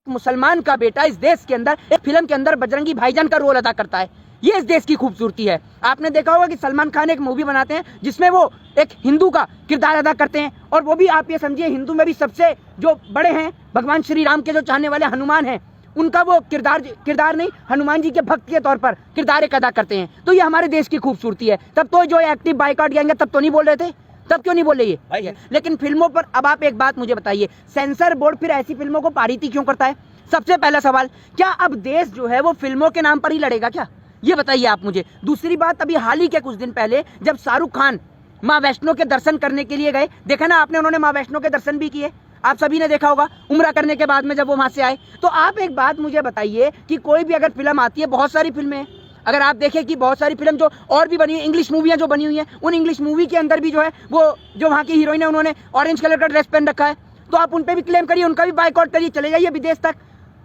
मुसलमान का बेटा इस देश के अंदर एक फिल्म के अंदर बजरंगी भाईजान का रोल अदा करता है। ये इस देश की खूबसूरती है। आपने देखा होगा कि सलमान खान एक मूवी बनाते हैं जिसमें वो एक हिंदू का किरदार अदा करते हैं, और वो भी आप ये समझिए हिंदू में भी सबसे जो बड़े हैं भगवान श्री राम के जो चाहने वाले हनुमान हैं, उनका वो किरदार नहीं, हनुमान जी के भक्त के तौर पर किरदार एक अदा करते हैं। तो ये हमारे देश की खूबसूरती है। तब तो जो एक्टिव बाइकआउट गैंग तब तो नहीं बोल रहे थे, तब क्यों नहीं बोले ये? लेकिन फिल्मों पर अब आप एक बात मुझे बताइए, सेंसर बोर्ड फिर ऐसी फिल्मों को पारित क्यों करता है? सबसे पहला सवाल, क्या अब देश जो है वो फिल्मों के नाम पर ही लड़ेगा क्या? ये बताइए आप मुझे। दूसरी बात, अभी हाल ही के कुछ दिन पहले जब शाहरुख खान माँ वैष्णो के दर्शन करने के लिए गए, देखा ना आपने, उन्होंने माँ वैष्णो के दर्शन भी किए, आप सभी ने देखा होगा, उम्रा करने के बाद में जब वो वहां से आए। तो आप एक बात मुझे बताइए कि कोई भी अगर फिल्म आती है, बहुत सारी फिल्में हैं, अगर आप देखें कि बहुत सारी फिल्म जो और भी बनी हुई, इंग्लिश मूवियाँ जो बनी हुई हैं, उन इंग्लिश मूवी के अंदर भी जो है वो जो वहाँ की हीरोइन है उन्होंने ऑरेंज कलर का ड्रेस पहन रखा है, तो आप उन पे भी क्लेम करिए, उनका भी बाइकआउट करिए, चले जाइए विदेश तक।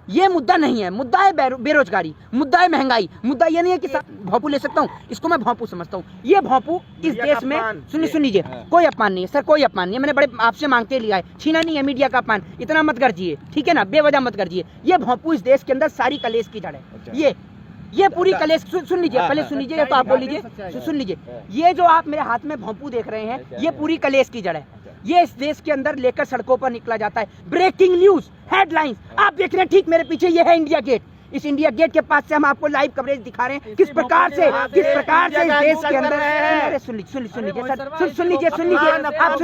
ये मुद्दा नहीं है, मुद्दा है बेरोजगारी, मुद्दा है महंगाई। मुद्दा ये नहीं है कि भोंपू ले सकता हूँ, इसको मैं भोंपू समझता हूँ। ये भोंपू इस देश में, सुन लीजिए, कोई अपमान नहीं है सर, कोई अपमान नहीं है, मैंने बड़े आपसे मांगते लिया है, छीना नहीं है मीडिया का अपमान, इतना मत गर्जिए, ठीक है ना, बेवजह मत गर्जिए। ये भोंपू इस देश के अंदर सारी कलेश की जड़ है। ये पूरी कलेश, सुन लीजिए, पहले सुन लीजिए तो आप बोल लीजिए, सुन लीजिए, ये जो आप मेरे हाथ में भोंपू देख रहे हैं, ये पूरी कलेश की जड़ है। ये इस देश के अंदर लेकर सड़कों पर निकला जाता है। ब्रेकिंग न्यूज, हेडलाइंस आप देख रहे हैं, ठीक मेरे पीछे ये है इंडिया गेट। इस इंडिया गेट के पास से हम आपको लाइव कवरेज दिखा रहे हैं किस प्रकार से इस देश के अंदर। सुन लीजिए सर, सुन लीजिए, आप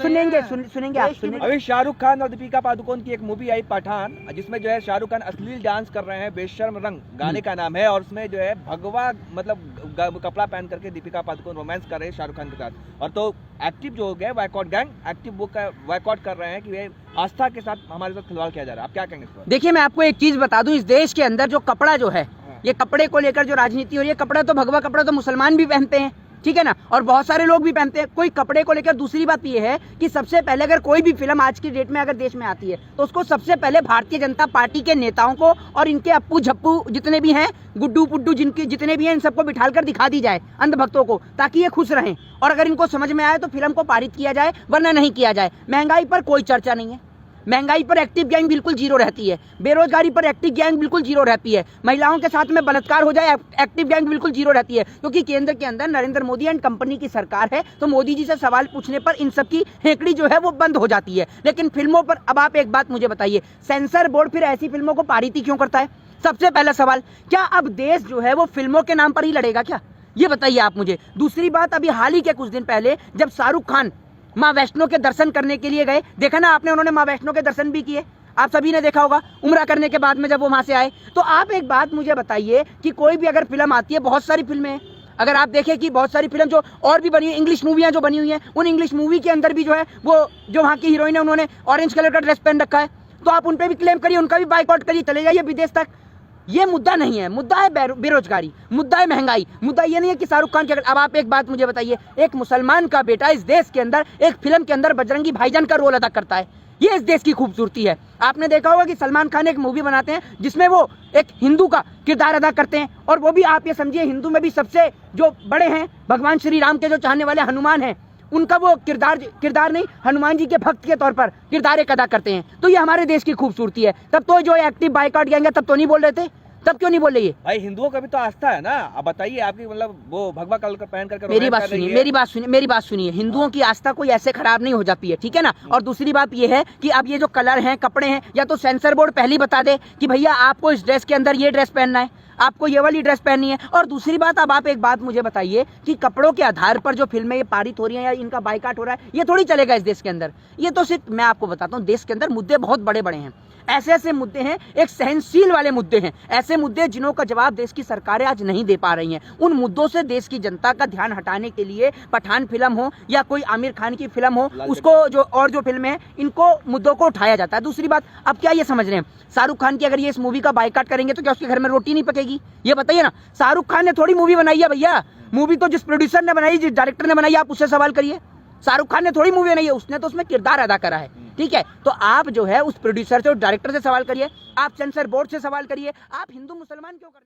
सुनेंगे आप सुनेंगे। अभी शाहरुख खान और दीपिका पादुकोण की एक मूवी आई पठान, जिसमें जो है शाहरुख खान अश्लील डांस कर रहे हैं, बेशर्म रंग गाने का नाम है, और उसमें जो है भगवा मतलब कपड़ा पहन करके दीपिका पादुकोण रोमांस कर रहे हैं शाहरुख खान के साथ। और तो एक्टिव जो हो गया बाइकआउट गैंग, एक्टिव वो बाइकआउट कर रहे हैं कि वे आस्था के साथ हमारे साथ खिलवाड़ किया जा रहा है। आप क्या कहेंगे इस पर? देखिए, मैं आपको एक चीज बता दूं, इस देश के अंदर जो कपड़ा जो है, ये कपड़े को लेकर जो राजनीति हो रही है, कपड़ा तो भगवा कपड़ा तो मुसलमान भी पहनते हैं, ठीक है ना, और बहुत सारे लोग भी पहनते हैं, कोई कपड़े को लेकर। दूसरी बात ये है कि सबसे पहले अगर कोई भी फिल्म आज की डेट में अगर देश में आती है तो उसको सबसे पहले भारतीय जनता पार्टी के नेताओं को और इनके अप्पू झप्पू जितने भी हैं, गुड्डू पुड्डू जिनके जितने भी हैं, इन सबको बिठाकर दिखा दी जाए अंधभक्तों को, ताकि ये खुश रहें, और अगर इनको समझ में आए तो फिल्म को पारित किया जाए, वरना नहीं किया जाए। महंगाई पर कोई चर्चा नहीं है, महंगाई पर एक्टिव गैंग बिल्कुल जीरो रहती है, बेरोजगारी पर एक्टिव गैंग बिल्कुल जीरो रहती है, महिलाओं के साथ में बलात्कार हो जाए एक्टिव गैंग बिल्कुल जीरो रहती है, क्योंकि केंद्र के अंदर नरेंद्र मोदी एंड कंपनी की सरकार है। तो मोदी जी से सवाल पूछने पर इन सब की हेकड़ी जो है वो बंद हो जाती है। लेकिन फिल्मों पर अब आप एक बात मुझे बताइए, सेंसर बोर्ड फिर ऐसी फिल्मों को पारित क्यों करता है? सबसे पहला सवाल, क्या अब देश जो है वो फिल्मों के नाम पर ही लड़ेगा क्या? ये बताइए आप मुझे। दूसरी बात, अभी हाल ही के कुछ दिन पहले जब शाहरुख खान माँ वैष्णो के दर्शन करने के लिए गए, देखा ना आपने, उन्होंने माँ वैष्णो के दर्शन भी किए, आप सभी ने देखा होगा, उम्रा करने के बाद में जब वो वहां से आए। तो आप एक बात मुझे बताइए कि कोई भी अगर फिल्म आती है, बहुत सारी फिल्में हैं, अगर आप देखें कि बहुत सारी फिल्म जो और भी बनी हुई, इंग्लिश मूवियाँ जो बनी हुई हैं, उन इंग्लिश मूवी के अंदर भी जो है वो जो वहाँ की हीरोइन है उन्होंने ऑरेंज कलर का ड्रेस पहन रखा है, तो आप उन पे भी क्लेम करिए, उनका भी बाइकआउट करिए, चले जाइए विदेश तक। ये मुद्दा नहीं है, मुद्दा है बेरोजगारी, मुद्दा है महंगाई। मुद्दा ये नहीं है कि शाहरुख खान के, अब आप एक बात मुझे बताइए, एक मुसलमान का बेटा इस देश के अंदर एक फिल्म के अंदर बजरंगी भाईजान का रोल अदा करता है। ये इस देश की खूबसूरती है। आपने देखा होगा कि सलमान खान एक मूवी बनाते हैं जिसमें वो एक हिंदू का किरदार अदा करते हैं, और वो भी आप ये समझिए हिंदू में भी सबसे जो बड़े हैं भगवान श्री राम के जो चाहने वाले हनुमान हैं, उनका वो किरदार नहीं, हनुमान जी के भक्त के तौर पर किरदार एक अदा करते हैं। तो ये हमारे देश की खूबसूरती है। तब तो जो एक्टिव बाइकआउट गैंग तब तो नहीं बोल रहे थे, तब क्यों नहीं बोल रही है? भाई हिंदुओं का भी तो आस्था है ना। अब बताइए, आपकी मतलब वो भगवा कलर पहन करके मेरी बात सुनिए, हिंदुओं की आस्था कोई ऐसे खराब नहीं हो जाती है, ठीक है ना। और दूसरी बात ये है कि अब ये जो कलर हैं, कपड़े हैं, या तो सेंसर बोर्ड पहले ही बता दे कि भैया आपको इस ड्रेस के अंदर ये ड्रेस पहनना है, आपको ये वाली ड्रेस पहननी है। और दूसरी बात, अब आप एक बात मुझे बताइए कि कपड़ों के आधार पर जो फिल्में ये पारित हो रही हैं या इनका बाइकआउट हो रहा है, ये थोड़ी चलेगा इस देश के अंदर। ये तो सिर्फ मैं आपको बताता हूँ, देश के अंदर मुद्दे बहुत बड़े बड़े हैं, ऐसे ऐसे मुद्दे हैं, एक सहनशील वाले मुद्दे हैं, ऐसे मुद्दे जिन्हों का जवाब देश की सरकारें आज नहीं दे पा रही हैं। उन मुद्दों से देश की जनता का ध्यान हटाने के लिए पठान फिल्म हो या कोई आमिर खान की फिल्म हो, उसको जो और जो फिल्में हैं, इनको मुद्दों को उठाया जाता है। दूसरी बात, अब क्या ये समझ रहे हैं, शाहरुख खान की अगर ये इस मूवी का बाइकआउट करेंगे तो क्या उसके घर में रोटी नहीं पकेगी? ये बताइए ना। शाहरुख खान ने थोड़ी मूवी बनाई है भैया, मूवी तो जिस प्रोड्यूसर ने बनाई, जिस डायरेक्टर ने बनाई, आप उससे सवाल करिए। शाहरुख खान ने थोड़ी मूवी बनाई है, उसने तो उसमें किरदार अदा करा है, ठीक है। तो आप जो है उस प्रोड्यूसर से, उस डायरेक्टर से सवाल करिए, आप सेंसर बोर्ड से सवाल करिए, आप हिंदू मुसलमान क्यों कर